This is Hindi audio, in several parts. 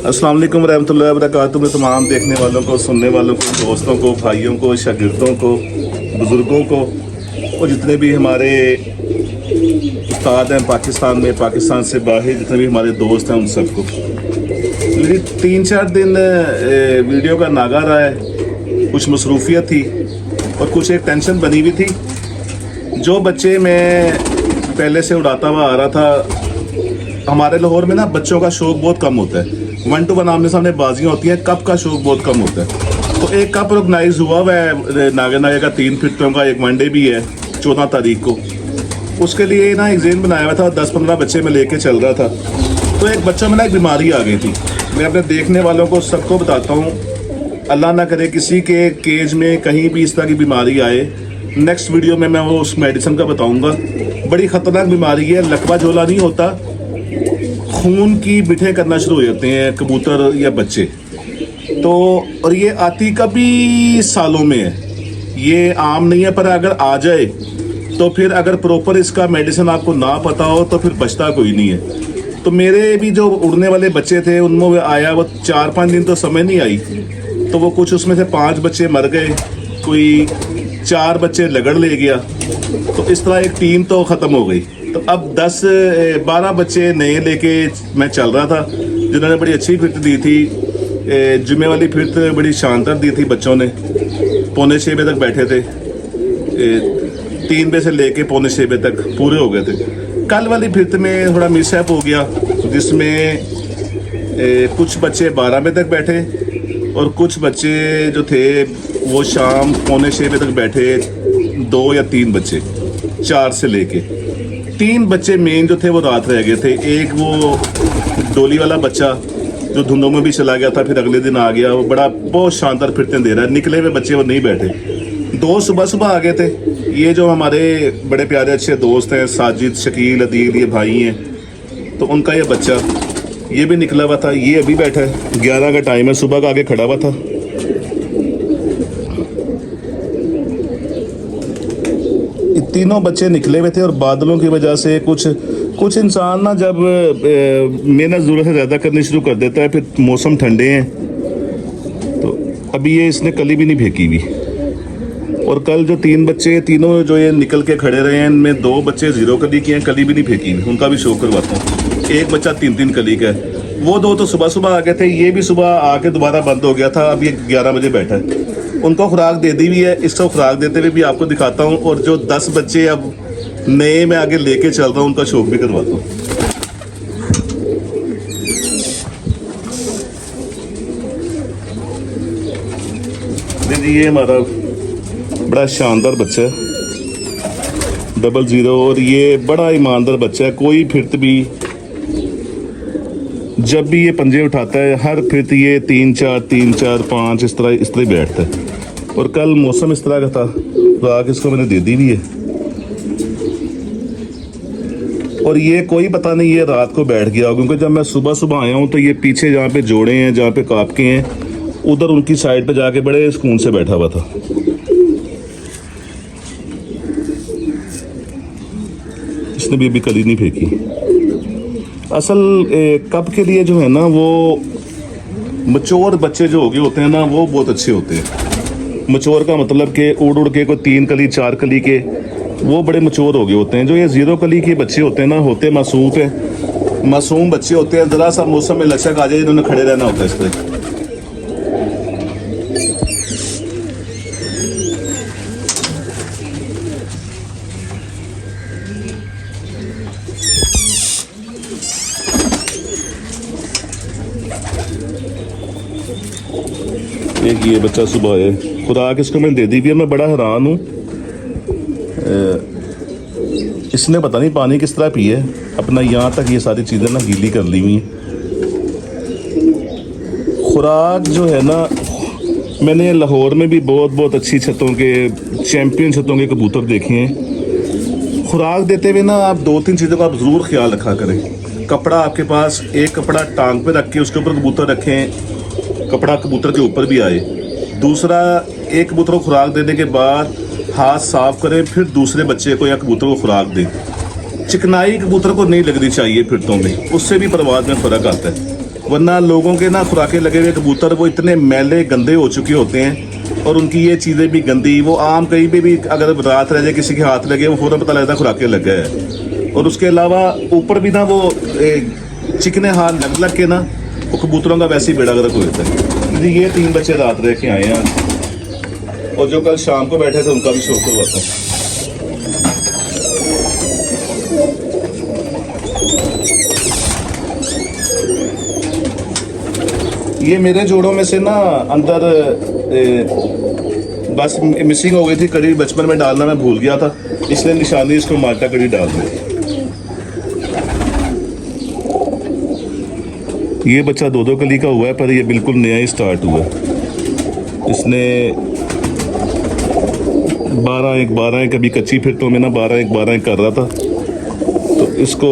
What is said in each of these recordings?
अस्सलाम वालेकुम रहमतुल्लाहि व बरकातुहू। में तमाम देखने वालों को, सुनने वालों को, दोस्तों को, भाइयों को, शागिर्दों को, बुज़ुर्गों को और जितने भी हमारे उस्ताद हैं पाकिस्तान में, पाकिस्तान से बाहर जितने भी हमारे दोस्त हैं, उन सबको मेरी 3-4 दिन वीडियो का नागा रहा है। कुछ मसरूफियत थी और कुछ एक टेंशन बनी हुई थी। जो बच्चे मैं पहले से उड़ाता हुआ आ रहा था, हमारे लाहौर में ना बच्चों का शौक़ बहुत कम होता है। 1 to 1 आमने सामने बाजियाँ होती हैं, कप का शौक़ बहुत कम होता है। तो एक कप ऑर्गेनाइज हुआ है नागे का 3 फिरतों का, एक वनडे भी है 14 तारीख को। उसके लिए ना एक जेन बनाया हुआ था, 10-15 बच्चे मैं लेके चल रहा था। तो एक बच्चा में ना एक बीमारी आ गई थी। मैं अपने देखने वालों को सबको बताता हूँ, अल्लाह ना करे किसी के केज में कहीं भी इस तरह की बीमारी आए। नेक्स्ट वीडियो में मैं वो उस मेडिसिन का बताऊँगा। बड़ी ख़तरनाक बीमारी है, लकवा झोला नहीं होता, खून की बिठें करना शुरू हो जाते हैं कबूतर या बच्चे। तो और ये आती कभी सालों में है, ये आम नहीं है। पर अगर आ जाए तो फिर अगर प्रॉपर इसका मेडिसिन आपको ना पता हो तो फिर बचता कोई नहीं है। तो मेरे भी जो उड़ने वाले बच्चे थे उनमें आया, वो 4-5 दिन तो समय नहीं आई। तो वो कुछ उसमें से 5 बच्चे मर गए, कोई 4 बच्चे लगड़ ले गया। तो इस तरह एक टीम तो ख़त्म हो गई। तो अब 10-12 बच्चे नए लेके मैं चल रहा था, जिन्होंने बड़ी अच्छी फिट दी थी। जुम्मे वाली फिट बड़ी शानदार दी थी बच्चों ने। 5:45 बजे तक बैठे थे, 3 बजे से लेके 5:45 बजे तक पूरे हो गए थे। कल वाली फिट में थोड़ा मिसहैप हो गया, जिसमें कुछ बच्चे 12 बजे तक बैठे और कुछ बच्चे जो थे वो शाम 5:45 बजे तक बैठे। 2 या 3 बच्चे 4 से लेके 3 बच्चे मेन जो थे वो रात रह गए थे। एक वो डोली वाला बच्चा जो धुंधों में भी चला गया था, फिर अगले दिन आ गया। वो बहुत शानदार फिरतें दे रहा है। निकले हुए बच्चे वो नहीं बैठे। 2 सुबह आ गए थे। ये जो हमारे बड़े प्यारे अच्छे दोस्त हैं, साजिद, शकील, अदील, ये भाई हैं, तो उनका ये बच्चा ये भी निकला हुआ था। ये अभी बैठा है, 11 का टाइम है, सुबह का आगे खड़ा हुआ था। तीनों बच्चे निकले हुए थे और बादलों की वजह से कुछ इंसान ना जब मेहनत ज़रूरत से ज़्यादा करनी शुरू कर देता है, फिर मौसम ठंडे हैं। तो अभी ये इसने कली भी नहीं फेंकी हुई। और कल जो 3 बच्चे, तीनों जो ये निकल के खड़े रहे हैं, इनमें 2 बच्चे 0 कली के हैं, कली भी नहीं फेंकी। उनका भी शो करवाता हूँ। एक बच्चा 3-3 कली का है। वो 2 तो सुबह आ गए थे, ये भी सुबह आके दोबारा बंद हो गया था। अब ये 11 बजे बैठा है। उनको खुराक दे दी हुई है। इसको खुराक देते हुए भी आपको दिखाता हूँ। और जो 10 बच्चे अब नए मैं आगे लेके चल रहा हूँ, उनका शौक भी करवाता हूँ। ये हमारा बड़ा शानदार बच्चा है, 00। और ये बड़ा ईमानदार बच्चा है। कोई फिरत भी जब भी ये पंजे उठाता है, हर फिरत ये 3-4 5 इस तरह बैठता है। और कल मौसम इस तरह का था, रात इसको मैंने दे दी भी है। और ये कोई पता नहीं ये रात को बैठ गया, क्योंकि जब मैं सुबह आया हूँ तो ये पीछे जहाँ पे जोड़े हैं, जहाँ पे कापके हैं, उधर उनकी साइड पे जाके बड़े सुकून से बैठा हुआ था। इसने भी अभी कली नहीं फेंकी। असल कब के लिए जो है ना, वो मचोर बच्चे जो हो गए होते हैं ना, वो बहुत अच्छे होते हैं। मचोर का मतलब कि उड़ के कोई 3 कली 4 कली के, वो बड़े मचोर हो गए होते हैं। जो ये 0 कली के बच्चे होते हैं ना, होते मासूम बच्चे होते हैं। ज़रा सा मौसम में लचक आ जाए, इन्होंने खड़े रहना होता है इस तरह। एक ये बच्चा सुबह है, खुराक इसको मैंने दे दी भी है। मैं बड़ा हैरान हूँ, इसने पता नहीं पानी किस तरह पिए अपना। यहाँ तक ये सारी चीज़ें ना गीली कर ली हुई हैं। खुराक जो है ना, मैंने लाहौर में भी बहुत अच्छी छतों के, चैम्पियन छतों के कबूतर देखे हैं। खुराक देते हुए ना आप 2-3 चीज़ों का आप ज़रूर ख्याल रखा करें। कपड़ा आपके पास, एक कपड़ा टांग पे रख के उसके ऊपर कबूतर रखें, कपड़ा कबूतर के ऊपर भी आए। दूसरा, एक कबूतर को खुराक देने के बाद हाथ साफ करें, फिर दूसरे बच्चे को या कबूतर को खुराक दें। चिकनाई कबूतर को नहीं लगनी चाहिए फिरतों में, उससे भी परवाज़ में फ़र्क आता है। वरना लोगों के ना खुराके लगे हुए कबूतर वो इतने मैले गंदे हो चुके होते हैं, और उनकी ये चीज़ें भी गंदी, वो आम कहीं पे भी अगर रात रह जाए किसी के हाथ लगे वो फ़ौरन पता लगता है खुराके लग गए है। और उसके अलावा ऊपर भी ना वो चिकने हाथ लग लग के ना वो कबूतरों का वैसे ही बेड़ा गर्क हो जाता है। ये 3 बच्चे रात रह के आए हैं, और जो कल शाम को बैठे थे उनका भी शो करवाता है। ये मेरे जोड़ों में से ना अंदर बस मिसिंग हो गई थी कड़ी, बचपन में डालना मैं भूल गया था, इसलिए निशानी इसको माल्टा कड़ी डाल दी। ये बच्चा 2-2 कली का हुआ है, पर ये बिल्कुल नया ही स्टार्ट हुआ। इसने 12-1 कभी कच्ची फिरतों में ना 12-1 कर रहा था, तो इसको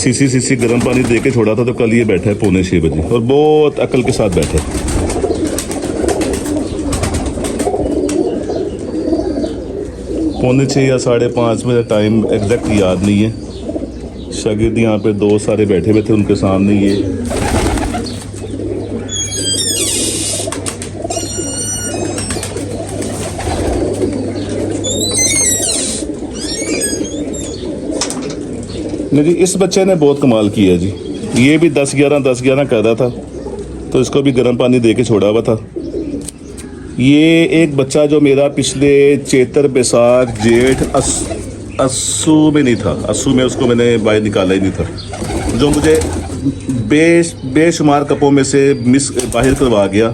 सीसी गर्म पानी दे के छोड़ा था, तो कल ये बैठा है 5:45 बजे और बहुत अकल के साथ बैठा है। पौने 6 या 5:30 बजे टाइम एग्जैक्ट याद नहीं है। शागिर्द यहाँ पे 2 सारे बैठे हुए थे, उनके सामने ये नहीं जी, इस बच्चे ने बहुत कमाल किया जी। ये भी 10-11 कर रहा था, तो इसको भी गर्म पानी दे के छोड़ा हुआ था। ये एक बच्चा जो मेरा पिछले चैत्र बैसाख जेठ अस्सू में नहीं था, अस्सू में उसको मैंने बाहर निकाला ही नहीं था, जो मुझे बेशुमार कपों में से मिस बाहर करवा गया,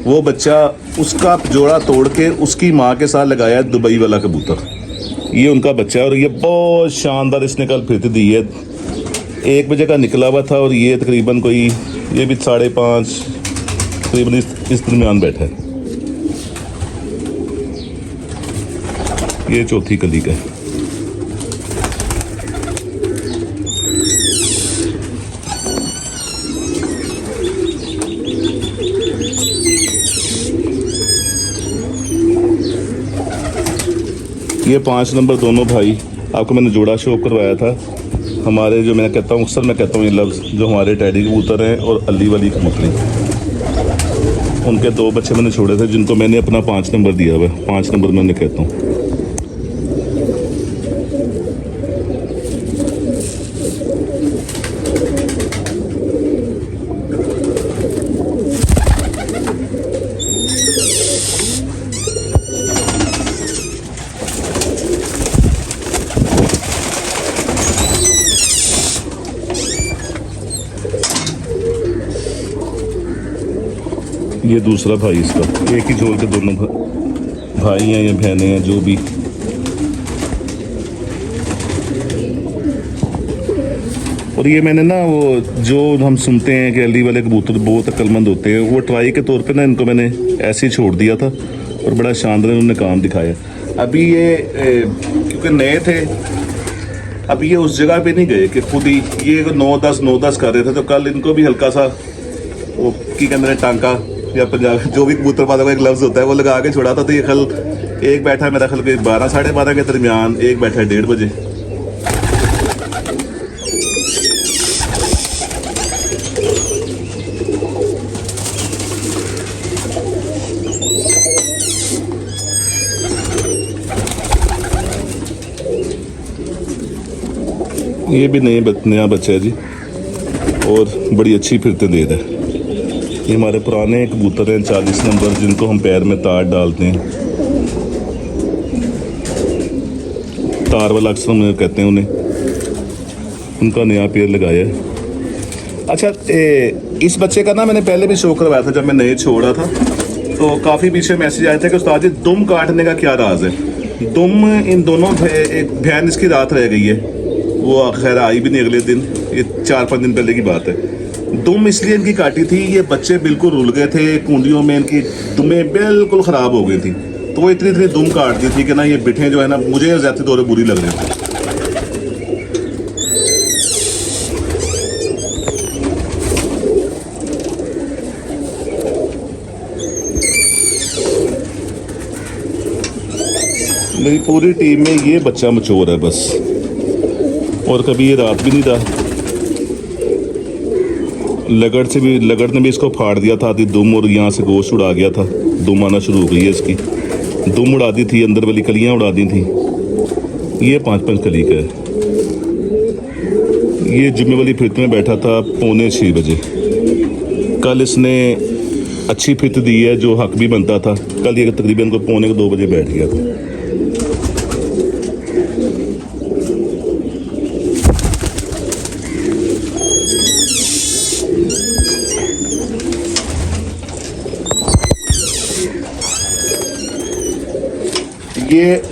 वो बच्चा उसका जोड़ा तोड़ के उसकी माँ के साथ लगाया दुबई वाला कबूतर। ये उनका बच्चा है और ये बहुत शानदार इसने कल फिरती दी है। 1 बजे का निकला हुआ था और ये तकरीबन कोई ये भी 5:30 तकरीबन इस दरमियान बैठा है। ये चौथी कली का है। ये 5 नंबर दोनों भाई, आपको मैंने जोड़ा शो करवाया था। हमारे जो मैं कहता हूँ, अक्सर मैं कहता हूँ ये लफ्ज़, जो हमारे टैडी कबूतर हैं और अली वाली कबूतरी, उनके 2 बच्चे मैंने छोड़े थे, जिनको मैंने अपना 5 नंबर दिया हुआ है। 5 नंबर मैंने कहता हूँ। ये दूसरा भाई इसका, एक ही जोड़ के दोनों भाई हैं या बहनें हैं जो भी। और ये मैंने ना वो जो हम सुनते हैं कि अली वाले कबूतर बहुत अक्लमंद होते हैं, वो ट्राई के तौर पे ना इनको मैंने ऐसे ही छोड़ दिया था और बड़ा शानदार उन्होंने काम दिखाया। अभी ये क्योंकि नए थे, अभी ये उस जगह पे नहीं गए कि खुद ही ये 9-10 कर रहे थे, तो कल इनको भी हल्का सा वो की कहते हैं टांका या पंजाब जो भी कबूतर वालों का एक लफ्ज़ होता है वो लगा के छोड़ा था। तो ये कल एक बैठा मेरा ख्याल 12-12:30 के दरमियान, एक बैठा 1:30 बजे। ये भी नया बच्चा है जी और बड़ी अच्छी फिरते दे रहा है। ये हमारे पुराने कबूतर हैं 40 नंबर, जिनको हम पैर में तार डालते हैं, तार वाला अक्सर में कहते हैं उन्हें, उनका नया पेड़ लगाया है। अच्छा, इस बच्चे का ना मैंने पहले भी शो करवाया था जब मैं नए छोड़ा था, तो काफ़ी पीछे मैसेज आए थे कि उस्ताद जी दुम काटने का क्या राज है। दुम इन दोनों एक बहन इसकी रात रह गई है, वो खैर आई भी नहीं अगले दिन, ये 4-5 दिन पहले की बात है। दुम इसलिए इनकी काटी थी, ये बच्चे बिल्कुल रुल गए थे कुंडियों में, इनकी दुमें बिल्कुल ख़राब हो गई थी, तो वो इतनी दुम काट दी थी कि ना ये बिठे जो है ना मुझे ज़्यादा दौरे बुरी लग रही थी। मेरी पूरी टीम में ये बच्चा मचोर है बस, और कभी ये रात भी नहीं रहा। लगड़ ने भी इसको फाड़ दिया था आधी दुम, और यहाँ से गोश्त उड़ा गया था। दुम आना शुरू हो गई है इसकी, दुम उड़ा दी थी, अंदर वाली कलियाँ उड़ा दी थी। ये 5-5 कली का है। ये जुम्मे वाली फिरत में बैठा था 5:45 बजे। कल इसने अच्छी फिरत दी है जो हक भी बनता था। कल ये तकरीबन को 1:45-2 बजे बैठ गया था।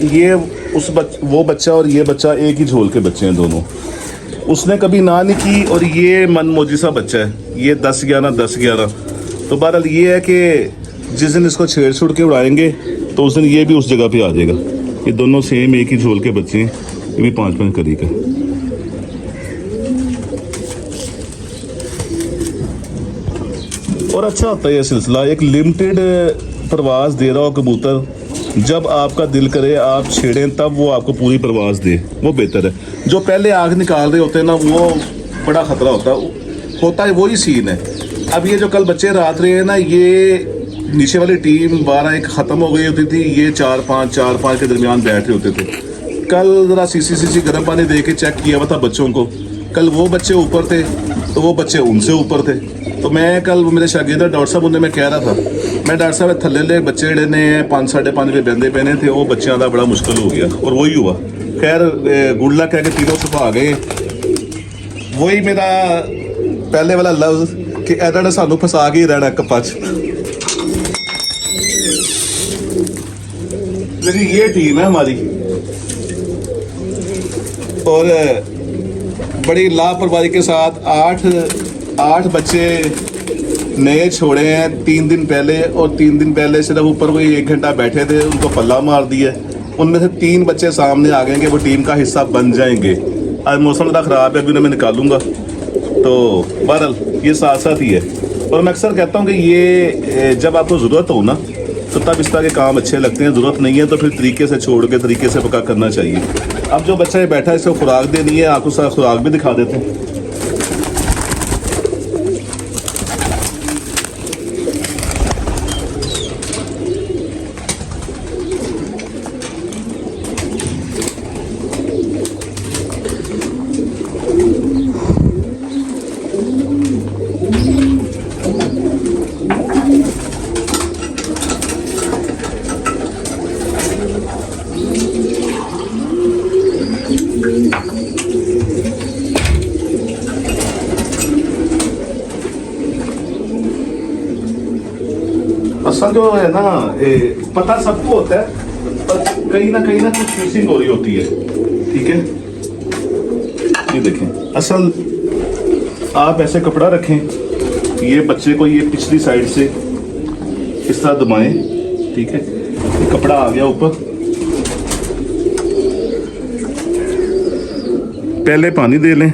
ये वो बच्चा और ये बच्चा एक ही झोल के बच्चे हैं दोनों। उसने कभी ना नहीं की, और ये मनमोजी सा बच्चा है। ये 10-11 तो बहरहाल ये है कि जिस दिन इसको छेड़ छुड़ के उड़ाएंगे तो उस दिन ये भी उस जगह पे आ जाएगा। ये दोनों सेम एक ही झोल के बच्चे हैं। ये भी 5-5 कली का। और अच्छा होता है ये सिलसिला, एक लिमिटेड परवाज दे रहा हो कबूतर। जब आपका दिल करे आप छेड़ें, तब वो आपको पूरी परवाज दे, वो बेहतर है। जो पहले आग निकाल रहे होते हैं ना, वो बड़ा ख़तरा होता है वही सीन है। अब ये जो कल बच्चे रात रहे हैं ना, ये नीचे वाली टीम 12-1 ख़त्म हो गई होती थी, ये 4-5 के दरमियान बैठ रहे होते थे। कल ज़रा सीसी गर्म पानी दे के चेक किया हुआ था बच्चों को। कल वो बच्चे ऊपर थे तो वो बच्चे उनसे ऊपर थे। तो मैं कल मेरे शागिर्द डॉक्टर साहब उन्हें मैं कह रहा था, मैं डॉक्टर साहब थल्ले ले बच्चे जड़े ने 5-5.5 पे बंदे पैने थे, वो बच्चों का बड़ा मुश्किल हो गया, और वही हुआ। खैर गुड़ला कह के तीनों सुबह आ गए। वही मेरा पहले वाला लफ्ज कि ऐसा ने सानू फसा के ही रहना कप्पा च। लेकिन ये टीम है हमारी, और बड़ी लापरवाही के साथ 8 बच्चे नए छोड़े हैं 3 दिन पहले, और 3 दिन पहले सिर्फ ऊपर कोई 1 घंटा बैठे थे, उनको पल्ला मार दिया। उनमें से 3 बच्चे सामने आ गए कि वो टीम का हिस्सा बन जाएंगे। आज मौसम बड़ा ख़राब है, अभी उन्हें मैं निकालूंगा, तो बहरहाल ये साथ साथ ही है। और मैं अक्सर कहता हूँ कि ये जब आपको ज़रूरत हो ना, तो तब इस तरह के काम अच्छे लगते हैं। ज़रूरत नहीं है तो फिर तरीके से छोड़ के तरीके से पका करना चाहिए। अब जो बच्चा ये बैठा है, इसको खुराक देनी है, आपको सारा खुराक भी दिखा देते हैं। असल जो है ना, पता सबको होता है, पर कहीं ना कुछ मिसिंग हो रही होती है। ठीक है, ये देखें, असल आप ऐसे कपड़ा रखें, ये बच्चे को ये पिछली साइड से इस तरह दबाएं। ठीक है, कपड़ा आ गया ऊपर, पहले पानी दे लें।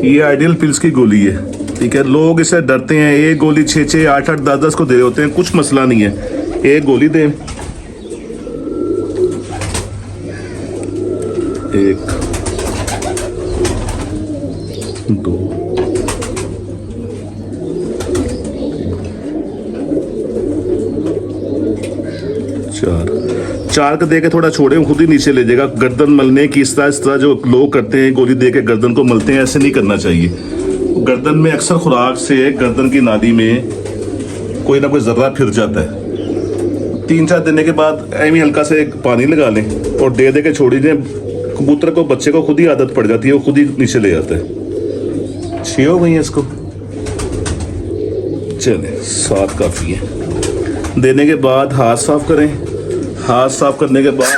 ये आइडियल पिल्स की गोली है। ठीक है, लोग इससे डरते हैं, एक गोली 6-6, 8-8, 10-10 को दे रहे होते हैं। कुछ मसला नहीं है, एक गोली दें। 1 2 4 का दे के थोड़ा छोड़े, खुद ही नीचे ले जाएगा। गर्दन मलने की इस तरह जो लोग करते हैं, गोली दे के गर्दन को मलते हैं, ऐसे नहीं करना चाहिए। गर्दन में अक्सर खुराक से गर्दन की नाली में कोई ना कोई जर्रा फिर जाता है। 3-4 देने के बाद ऐਵੇਂ हल्का से पानी लगा लें और दे के छोड़ दीजिए। कबूतर को, बच्चे को खुद ही आदत पड़ जाती है, वो खुद ही नीचे ले जाता है। 6 हो गई है इसको, चले 7 काफ़ी है। देने के बाद हाथ साफ करें। हाथ साफ करने के बाद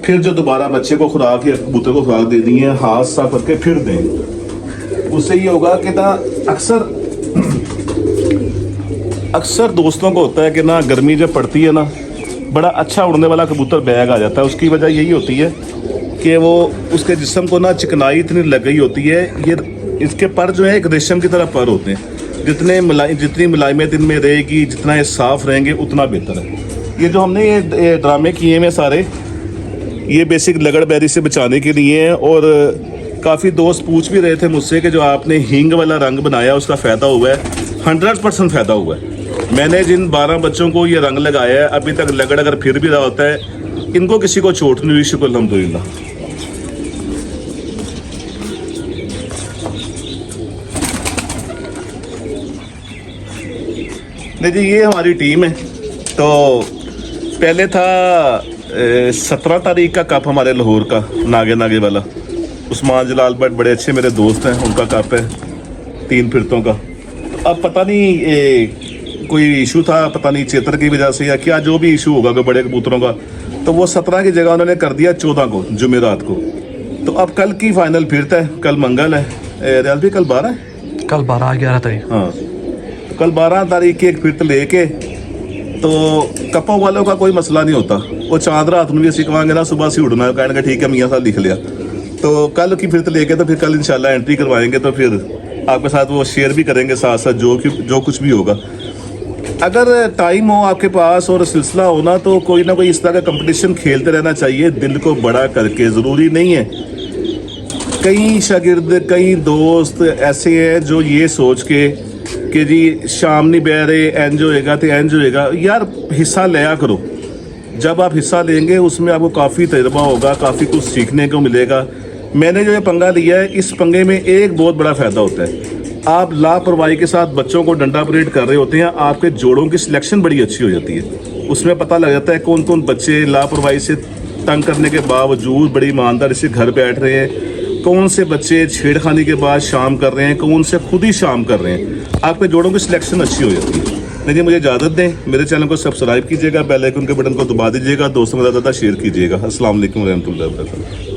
फिर जो दोबारा बच्चे को खुराक या कबूतर को खुराक देनी है, हाथ साफ करके फिर दें। उससे ये होगा कि ना, अक्सर दोस्तों को होता है कि ना, गर्मी जब पड़ती है ना, बड़ा अच्छा उड़ने वाला कबूतर बैग आ जाता है। उसकी वजह यही होती है कि वो उसके जिस्म को ना चिकनाई इतनी लग गई होती है। ये इसके पर जो है एक रेशम की तरह पर होते हैं। जितनी मुलायमियत इनमें रहेगी, जितना ये साफ़ रहेंगे, उतना बेहतर है। ये जो हमने ये ड्रामे किए हैं सारे, ये बेसिक लगड़ बैरी से बचाने के लिए हैं। और काफ़ी दोस्त पूछ भी रहे थे मुझसे कि जो आपने हींग वाला रंग बनाया उसका फ़ायदा हुआ है। 100% फ़ायदा हुआ है। मैंने जिन 12 बच्चों को ये रंग लगाया है, अभी तक लगड़ अगर फिर भी रहा होता है, इनको किसी को चोट नहीं हुई, शुक्र अल्हम्दुलिल्लाह। नहीं जी, ये हमारी टीम है। तो पहले था 17 तारीख का कप हमारे लाहौर का, नागे नागे वाला। उस्मान जलाल भट्ट बड़े अच्छे मेरे दोस्त हैं, उनका कप है 3 फिरतों का। अब पता नहीं कोई इशू था, पता नहीं चेतर की वजह से या क्या, जो भी इशू होगा कोई बड़े कबूतरों का, तो वो 17 की जगह उन्होंने कर दिया 14 को, जुमेरात को। तो अब कल की फाइनल फिरता है, कल मंगल है, रियाज भी कल 12 है, कल 11 तारीख। हाँ, तो कल 12 तारीख की एक फिरत लेके, तो कपों वालों का कोई मसला नहीं होता। वो चांद रात में भी असी कहेंगे ना, सुबह से उड़ना है, कहेंगे ठीक है मियाँ साहब लिख लिया। तो कल की फिरत लेके तो फिर कल इंशाल्लाह एंट्री करवाएंगे, तो फिर आपके साथ वो शेयर भी करेंगे साथ साथ जो कुछ भी होगा। अगर टाइम हो आपके पास और सिलसिला हो ना, तो कोई ना कोई इस तरह का कंपटीशन खेलते रहना चाहिए, दिल को बड़ा करके। ज़रूरी नहीं है, कई शागिर्द, कई दोस्त ऐसे हैं जो ये सोच के कि जी शाम नहीं बह रहे, एंज होएगा तो एंज होएगा। यार हिस्सा लिया करो, जब आप हिस्सा लेंगे उसमें आपको काफ़ी तजर्बा होगा, काफ़ी कुछ सीखने को मिलेगा। मैंने जो ये पंगा लिया है, इस पंगे में एक बहुत बड़ा फ़ायदा होता है। आप लापरवाही के साथ बच्चों को डंडा परेड कर रहे होते हैं, आपके जोड़ों की सिलेक्शन बड़ी अच्छी हो जाती है। उसमें पता लग जाता है कौन कौन बच्चे लापरवाही से तंग करने के बावजूद बड़ी ईमानदारी से घर बैठ रहे हैं, कौन से बच्चे छेड़खानी के बाद शाम कर रहे हैं, कौन से खुद ही शाम कर रहे हैं। आपके जोड़ों की सिलेक्शन अच्छी हो जाती है। नहीं, मुझे इजाज़त दें, मेरे चैनल को सब्सक्राइब कीजिएगा, बेल आइकन के बटन को दबा दीजिएगा, दोस्तों के साथ ज़्यादा शेयर कीजिएगा। अस्सलाम वालेकुम रहमतुल्लाहि व बरकातहू।